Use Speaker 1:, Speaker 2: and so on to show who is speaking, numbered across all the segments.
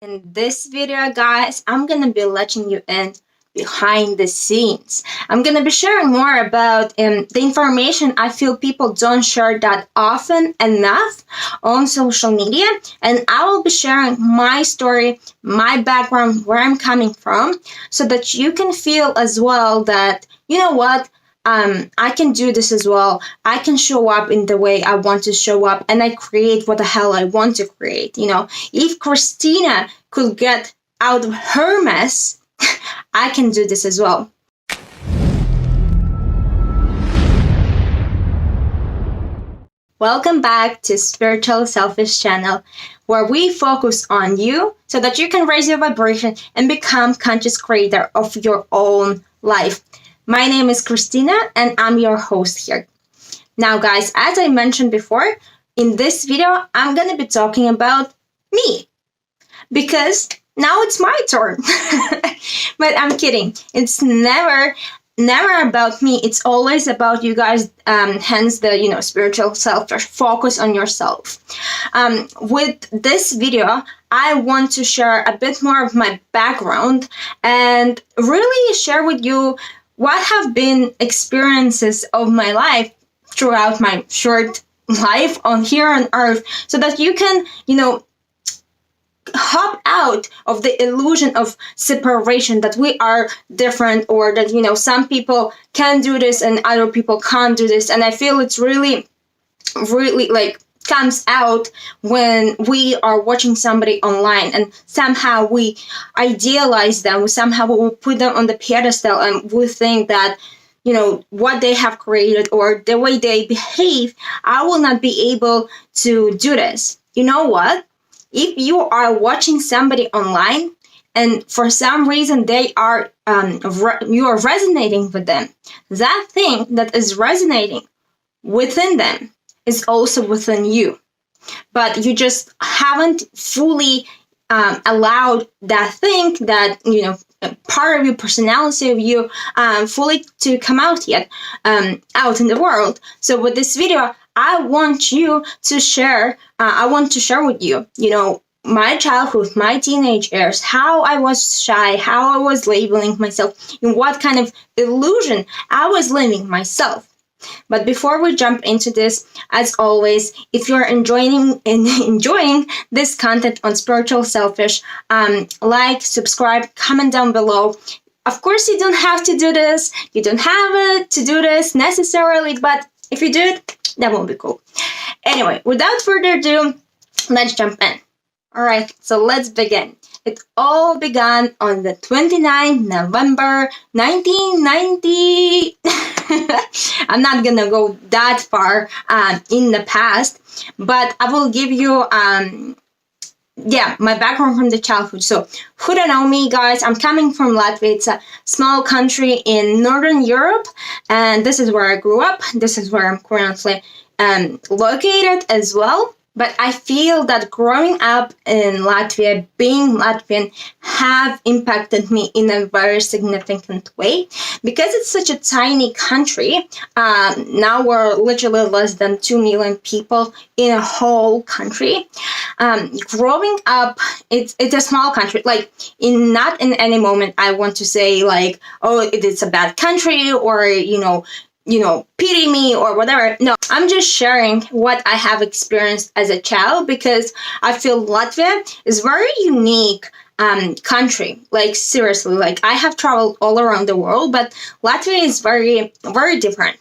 Speaker 1: In this video, guys, I'm gonna be letting you in behind the scenes. I'm gonna be sharing more about the information I feel people don't share that often enough on social media, and I will be sharing my story, my background, where I'm coming from, so that you can feel as well that you know what. I can do this as well. I can show up in the way I want to show up, and I create what the hell I want to create. If Kristina could get out of her mess, I can do this as well. Welcome back to Spiritual Selfish Channel, where we focus on you so that you can raise your vibration and become conscious creator of your own life. My name is Kristina and I'm your host here. Now guys, as I mentioned before, in this video, I'm going to be talking about me. Because now it's my turn. But I'm kidding. It's never about me. It's always about you guys. Hence the spiritual selfish focus on yourself. With this video, I want to share a bit more of my background and really share with you what have been experiences of my life throughout my short life here on earth, so that you can hop out of the illusion of separation, that we are different, or that some people can do this and other people can't do this. And I feel it's really comes out when we are watching somebody online and somehow we idealize them, somehow we put them on the pedestal, and we think that what they have created or the way they behave, I will not be able to do this. You know what? If you are watching somebody online and for some reason they are you are resonating with them, that thing that is resonating within them is also within you, but you just haven't fully allowed that thing, that part of your personality of you fully to come out yet, out in the world. So with this video, I want you to share. I want to share with you, my childhood, my teenage years, how I was shy, how I was labeling myself, in what kind of illusion I was living myself. But before we jump into this, as always, if you're enjoying this content on Spiritual Selfish, like, subscribe, comment down below. Of course, you don't have to do this. You don't have to do this necessarily, but if you do it, that will be cool. Anyway, without further ado, let's jump in. All right, so let's begin. It all began on the 29th November 1990. I'm not gonna go that far in the past, but I will give you my background from the childhood. So who don't know me, guys, I'm coming from Latvia. It's a small country in Northern Europe, and this is where I grew up. This is where I'm currently located as well. But I feel that growing up in Latvia, being Latvian, have impacted me in a very significant way, because it's such a tiny country. Now we're literally less than 2 million people in a whole country. Growing up, it's a small country. Not in any moment I want to say it's a bad country, or pity me or whatever. No, I'm just sharing what I have experienced as a child, because I feel Latvia is very unique country. Seriously, I have traveled all around the world, but Latvia is very, very different.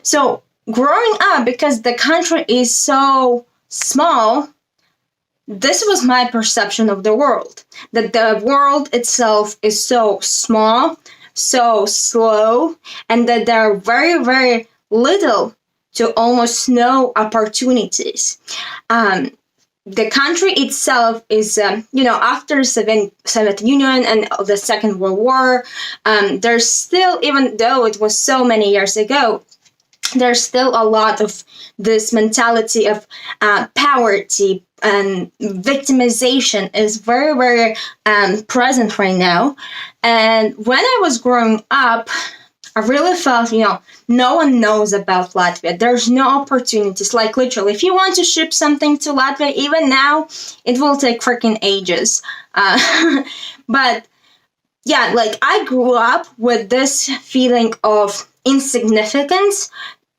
Speaker 1: So growing up, because the country is so small, this was my perception of the world, that the world itself is so small, so slow, and that there are very, very little to almost no opportunities. The country itself is, after Soviet Union and the Second World War, there's still, even though it was so many years ago, there's still a lot of this mentality of poverty and victimization is very, very present right now. And when I was growing up, I really felt, no one knows about Latvia. There's no opportunities. Like, literally, if you want to ship something to Latvia, even now, it will take freaking ages. But yeah, like, I grew up with this feeling of insignificance,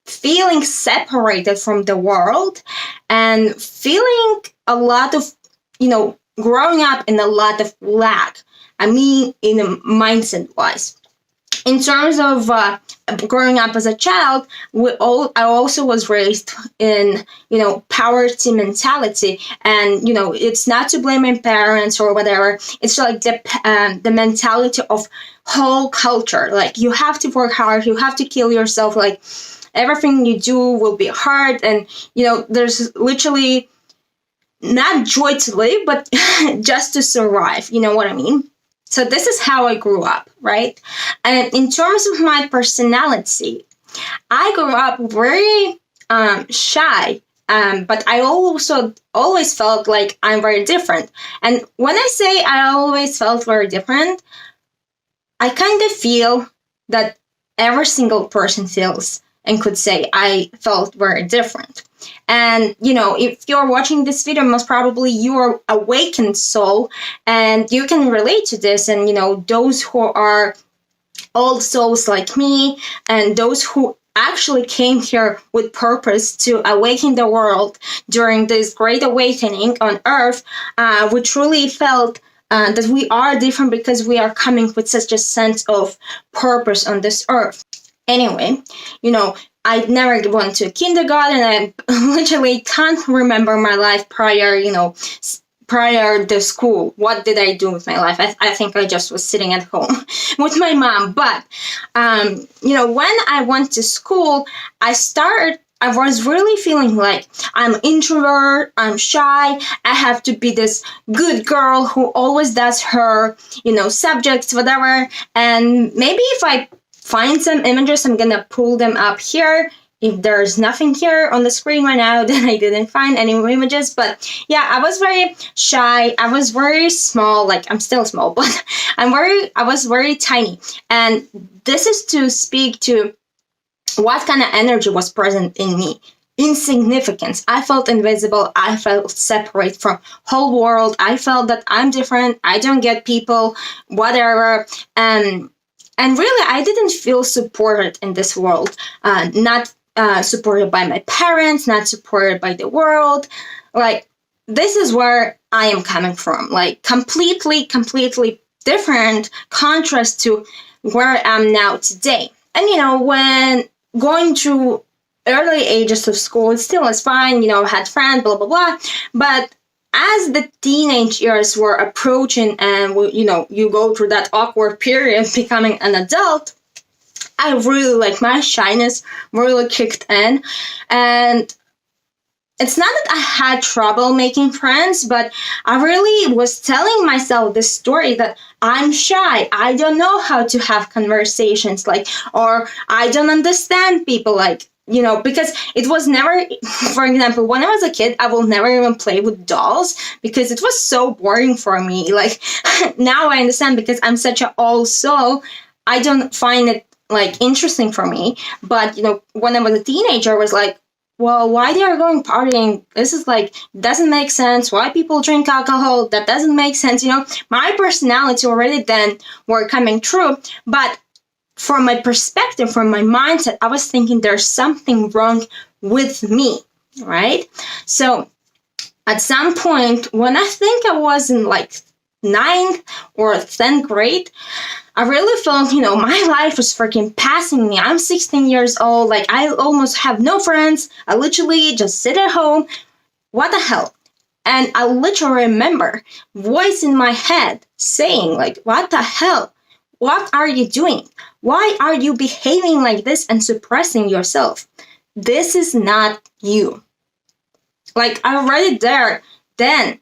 Speaker 1: feeling separated from the world, and feeling a lot of, growing up in a lot of lack. I mean, in a mindset wise. In terms of growing up as a child, I also was raised in, poverty mentality. And, it's not to blame my parents or whatever. It's like the mentality of whole culture. Like, you have to work hard, you have to kill yourself. Like, everything you do will be hard. And, there's literally not joy to live, but just to survive. You know what I mean? So this is how I grew up, right? And in terms of my personality, I grew up very shy, but I also always felt like I'm very different. And when I say I always felt very different, I kind of feel that every single person feels and could say I felt very different. And, if you're watching this video, most probably you're awakened soul and you can relate to this. And, those who are old souls like me and those who actually came here with purpose to awaken the world during this great awakening on earth, we truly felt that we are different because we are coming with such a sense of purpose on this earth. Anyway, I never went to kindergarten. I literally can't remember my life prior to school. What did I do with my life? I think I just was sitting at home with my mom. But, when I went to school, I was really feeling like I'm introvert, I'm shy, I have to be this good girl who always does her, subjects, whatever. And maybe if I find some images, I'm gonna pull them up here. If there's nothing here on the screen right now, then I didn't find any images. But yeah, I was very shy. I was very small. Like, I'm still small, but I was very tiny. And this is to speak to what kind of energy was present in me. Insignificance. I felt invisible. I felt separate from whole world. I felt that I'm different. I don't get people, whatever. And really, I didn't feel supported in this world. Not supported by my parents, not supported by the world. Like, this is where I am coming from. Like, completely different contrast to where I am now today. And, when going through early ages of school, it still was fine, had friends, blah, blah, blah. But as the teenage years were approaching and, you go through that awkward period becoming an adult, I really, my shyness really kicked in. And it's not that I had trouble making friends, but I really was telling myself this story that I'm shy. I don't know how to have conversations, or I don't understand people, because it was never, for example, when I was a kid, I will never even play with dolls because it was so boring for me. Now I understand because I'm such an old soul. I don't find it, interesting for me. But, when I was a teenager, I was like, well, why they are going partying? This is doesn't make sense. Why people drink alcohol? That doesn't make sense. My personality already then were coming true. But from my perspective, from my mindset, I was thinking there's something wrong with me, right? So at some point, when I think I was in 9th or 10th grade, I really felt, my life was freaking passing me. I'm 16 years old. I almost have no friends. I literally just sit at home. What the hell? And I literally remember voice in my head saying, what the hell? What are you doing? Why are you behaving like this and suppressing yourself? This is not you. I already there then,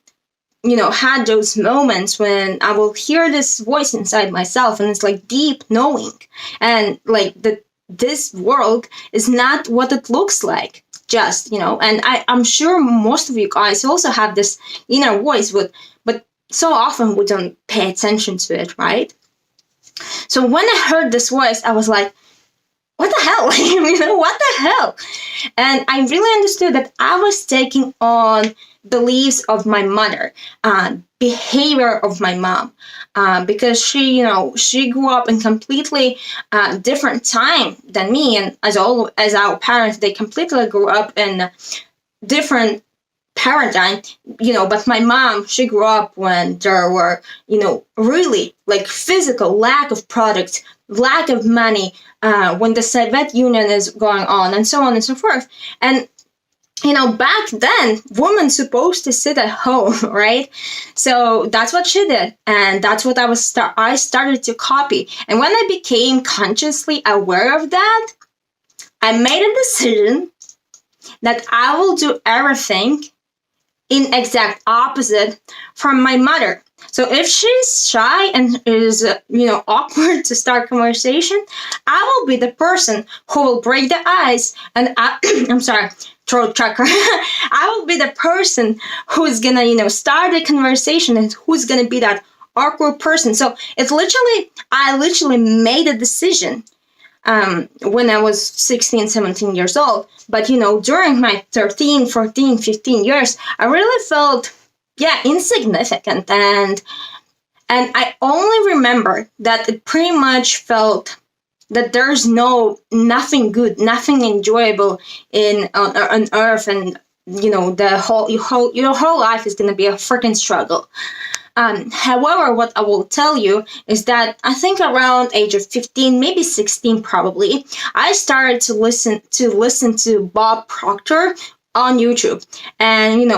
Speaker 1: had those moments when I will hear this voice inside myself and it's deep knowing. And this world is not what it looks like. Just, and I'm sure most of you guys also have this inner voice, but so often we don't pay attention to it, right? So when I heard this voice, I was like, what the hell? What the hell? And I really understood that I was taking on beliefs of my mother, behavior of my mom, because she grew up in completely different time than me, and as our parents, they completely grew up in different paradigm, but my mom, she grew up when there were, really like physical lack of products, lack of money, when the Soviet Union is going on and so forth. And back then, women supposed to sit at home, right? So that's what she did, and that's what I started to copy. And when I became consciously aware of that, I made a decision that I will do everything in exact opposite from my mother. So if she's shy and is, awkward to start conversation, I will be the person who will break the ice. And I'm sorry, throat chakra. I will be the person who's gonna, start the conversation and who's gonna be that awkward person. So I literally made a decision when I was 16, 17 years old. But, during my 13, 14, 15 years, I really felt, insignificant. And I only remember that it pretty much felt that there's nothing good, nothing enjoyable on earth. And, your whole life is going to be a freaking struggle. However, what I will tell you is that I think around age of 15, maybe 16 probably, I started to listen to Bob Proctor on YouTube. And,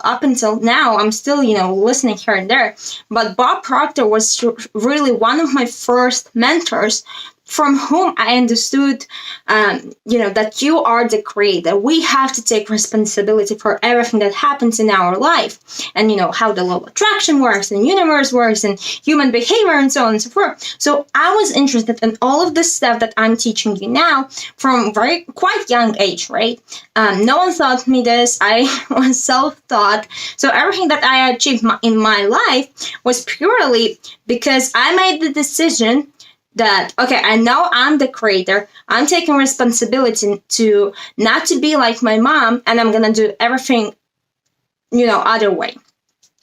Speaker 1: up until now, I'm still, listening here and there. But Bob Proctor was really one of my first mentors, from whom I understood, that you are the creator. We have to take responsibility for everything that happens in our life, and how the law of attraction works, and universe works, and human behavior, and so on and so forth. So I was interested in all of this stuff that I'm teaching you now from quite young age, right? No one taught me this. I was self-taught. So everything that I achieved in my life was purely because I made the decision that, okay, I know I'm the creator. I'm taking responsibility to not to be like my mom, and I'm gonna do everything, other way.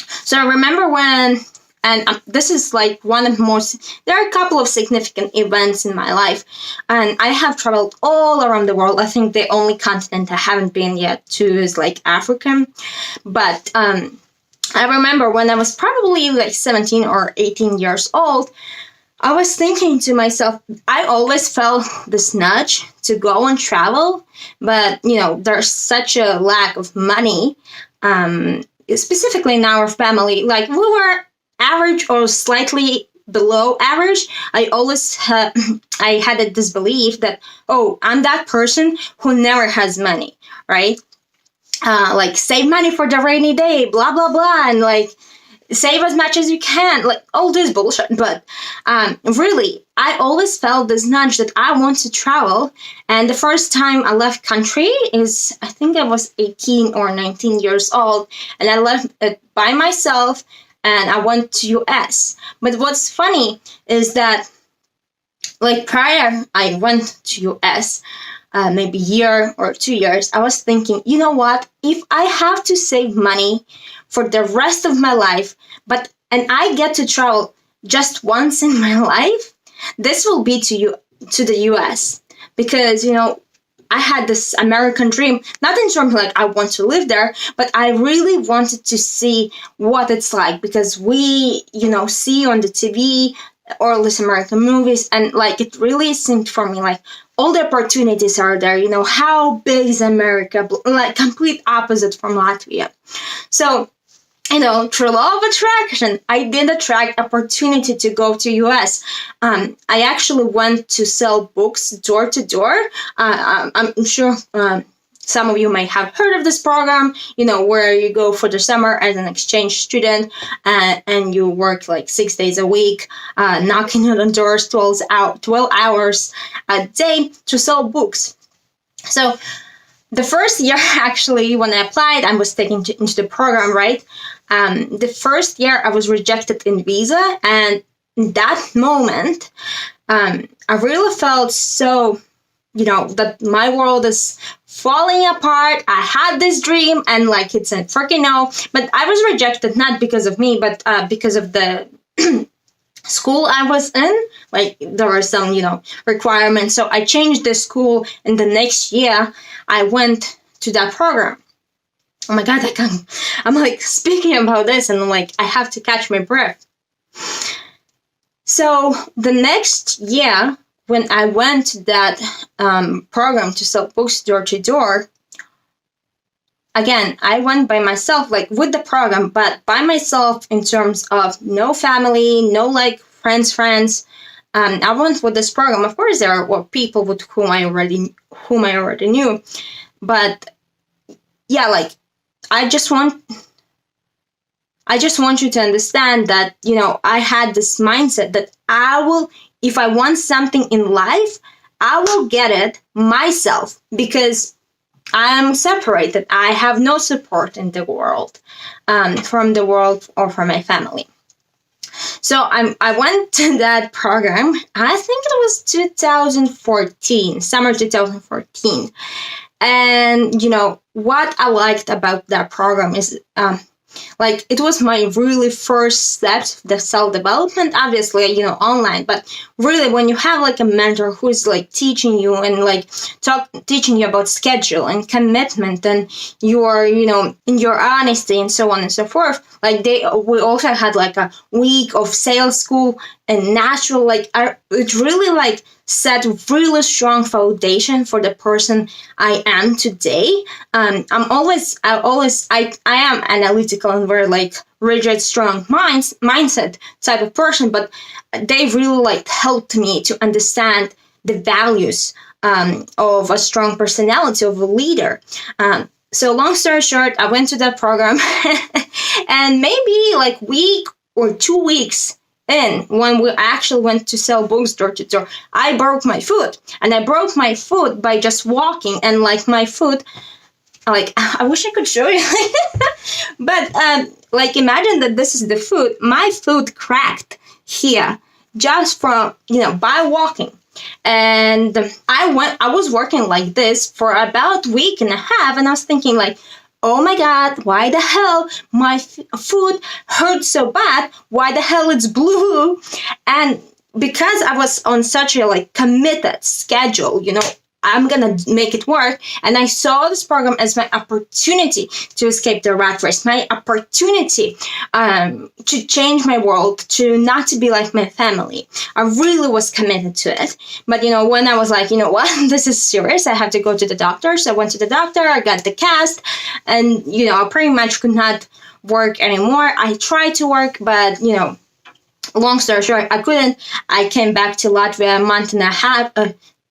Speaker 1: So I remember this is like one of the there are a couple of significant events in my life, and I have traveled all around the world. I think the only continent I haven't been yet to is like Africa. But I remember when I was probably like 17 or 18 years old, I was thinking to myself, I always felt this nudge to go and travel, but, there's such a lack of money, specifically in our family. Like, we were average or slightly below average. I always had this belief that, oh, I'm that person who never has money, right? Like, save money for the rainy day, blah, blah, blah, and like, save as much as you can, like all this bullshit. But really, I always felt this nudge that I want to travel. And the first time I left country is, I think I was 18 or 19 years old, and I left it by myself, and I went to US. But what's funny is that, like, prior I went to US, maybe a year or 2 years, I was thinking, you know what, if I have to save money for the rest of my life, and I get to travel just once in my life, this will be to the US. Because, I had this American dream, not in terms of like I want to live there, but I really wanted to see what it's like, because we, see on the TV or this American movies, and like it really seemed for me like all the opportunities are there. How big is America? Like complete opposite from Latvia. So, through law of attraction, I did attract opportunity to go to US. I actually went to sell books door to door. I'm sure some of you might have heard of this program, where you go for the summer as an exchange student, and you work like 6 days a week, knocking on doors 12 hours a day to sell books. So the first year, actually, when I applied, I was taken into the program, right? The first year I was rejected in visa, and in that moment, I really felt so, that my world is falling apart. I had this dream and like it's a freaking no. But I was rejected not because of me, but because of the school I was in. Like there were some, requirements. So I changed the school, and the next year I went to that program. Oh my God, I'm like speaking about this and like I have to catch my breath. So the next year, when I went to that program to sell books door to door, again, I went by myself, like with the program, but by myself in terms of no family, no like friends. I went with this program. Of course, there were people with whom I already knew, but yeah, like I just want you to understand that, I had this mindset that if I want something in life, I will get it myself because I am separated. I have no support in the world, from the world or from my family. So I went to that program. I think it was 2014, summer 2014. And, what I liked about that program is, like, it was my really first step, the self-development, obviously, online, but really when you have like a mentor who's like teaching you and like teaching you about schedule and commitment and your, in your honesty and so on and so forth, like we also had like a week of sales school and natural, like, it really like set really strong foundation for the person I am today. I am analytical and very like rigid, strong mindset type of person, but they really like helped me to understand the values of a strong personality of a leader. So long story short, I went to that program and maybe like week or 2 weeks in, when we actually went to sell books door to door, I broke my foot. And I broke my foot by just walking, and like my foot, like, I wish I could show you. But like, imagine that this is the foot. My foot cracked here just from, by walking. And I was working like this for about a week and a half, and I was thinking like, oh my God, why the hell my foot hurts so bad? Why the hell it's blue? And because I was on such a like committed schedule, I'm gonna make it work. And I saw this program as my opportunity to escape the rat race, my opportunity to change my world, to not to be like my family. I really was committed to it. But, when I was like, what, this is serious, I have to go to the doctor. So I went to the doctor, I got the cast, and, I pretty much could not work anymore. I tried to work, but, long story short, I couldn't. I came back to Latvia a month and a half,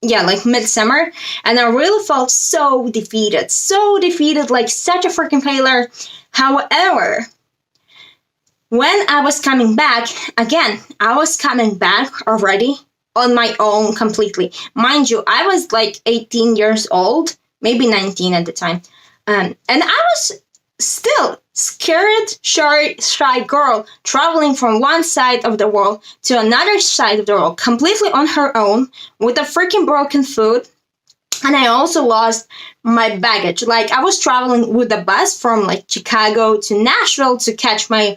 Speaker 1: like midsummer, and I really felt so defeated, like such a freaking failure. However, when I was coming back, again, I was coming back already on my own completely. Mind you, I was like 18 years old, maybe 19 at the time. And I was still scared, shy girl traveling from one side of the world to another side of the world completely on her own with a freaking broken foot. And I also lost my baggage. Like, I was traveling with a bus from like Chicago to Nashville to catch my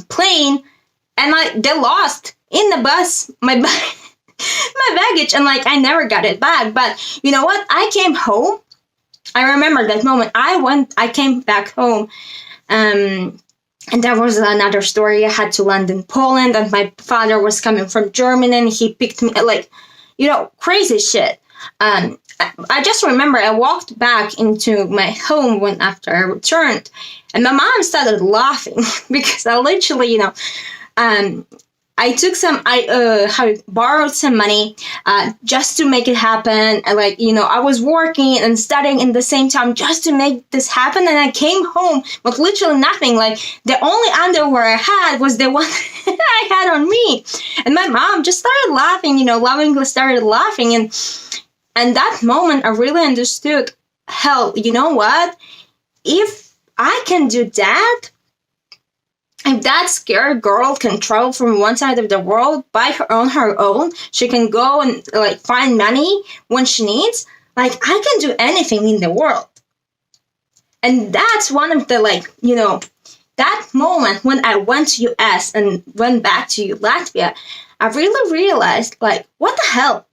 Speaker 1: plane, and they lost in the bus my my baggage, and like I never got it back. But you know what? I came home. I remember that moment. I came back home. And there was another story. I had to land in Poland, and my father was coming from Germany, and he picked me, like, crazy shit. I just remember I walked back into my home after I returned, and my mom started laughing because I literally, I borrowed some money just to make it happen. And I was working and studying in the same time just to make this happen. And I came home with literally nothing. Like, the only underwear I had was the one I had on me. And my mom just started laughing, lovingly started laughing. And that moment I really understood, hell, you know what? If I can do that, if that scared girl can travel from one side of the world by her own, she can go and like find money when she needs. Like, I can do anything in the world. And that's one of the, like, that moment when I went to US and went back to Latvia, I really realized, like, what the hell?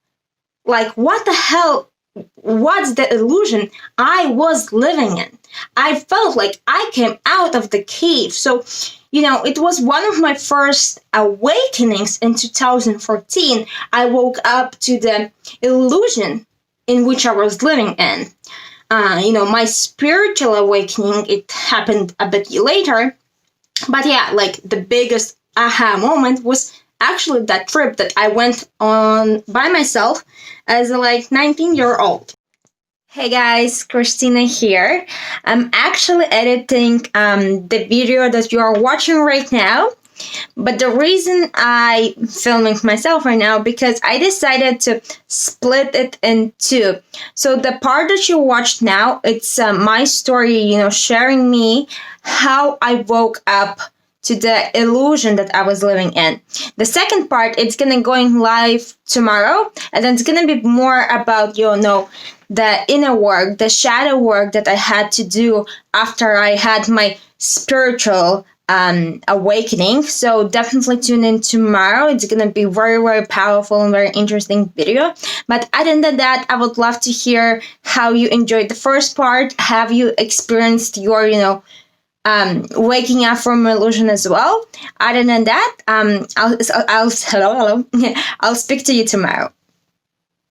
Speaker 1: Like, what the hell was the illusion I was living in? I felt like I came out of the cave. So, it was one of my first awakenings in 2014. I woke up to the illusion in which I was living in. My spiritual awakening, it happened a bit later. But yeah, like the biggest aha moment was actually that trip that I went on by myself as a 19-year-old. Hey guys, Kristina here. I'm actually editing the video that you are watching right now. But the reason I'm filming myself right now, because I decided to split it in two. So the part that you watched now, it's my story, sharing me how I woke up to the illusion that I was living in. The second part, it's gonna going live tomorrow, and then it's gonna be more about, the inner work, the shadow work that I had to do after I had my spiritual awakening. So definitely tune in tomorrow. It's gonna be very, very powerful and very interesting video. But other than that, I would love to hear how you enjoyed the first part. Have you experienced your, waking up from illusion as well? Other than that, I'll speak to you tomorrow.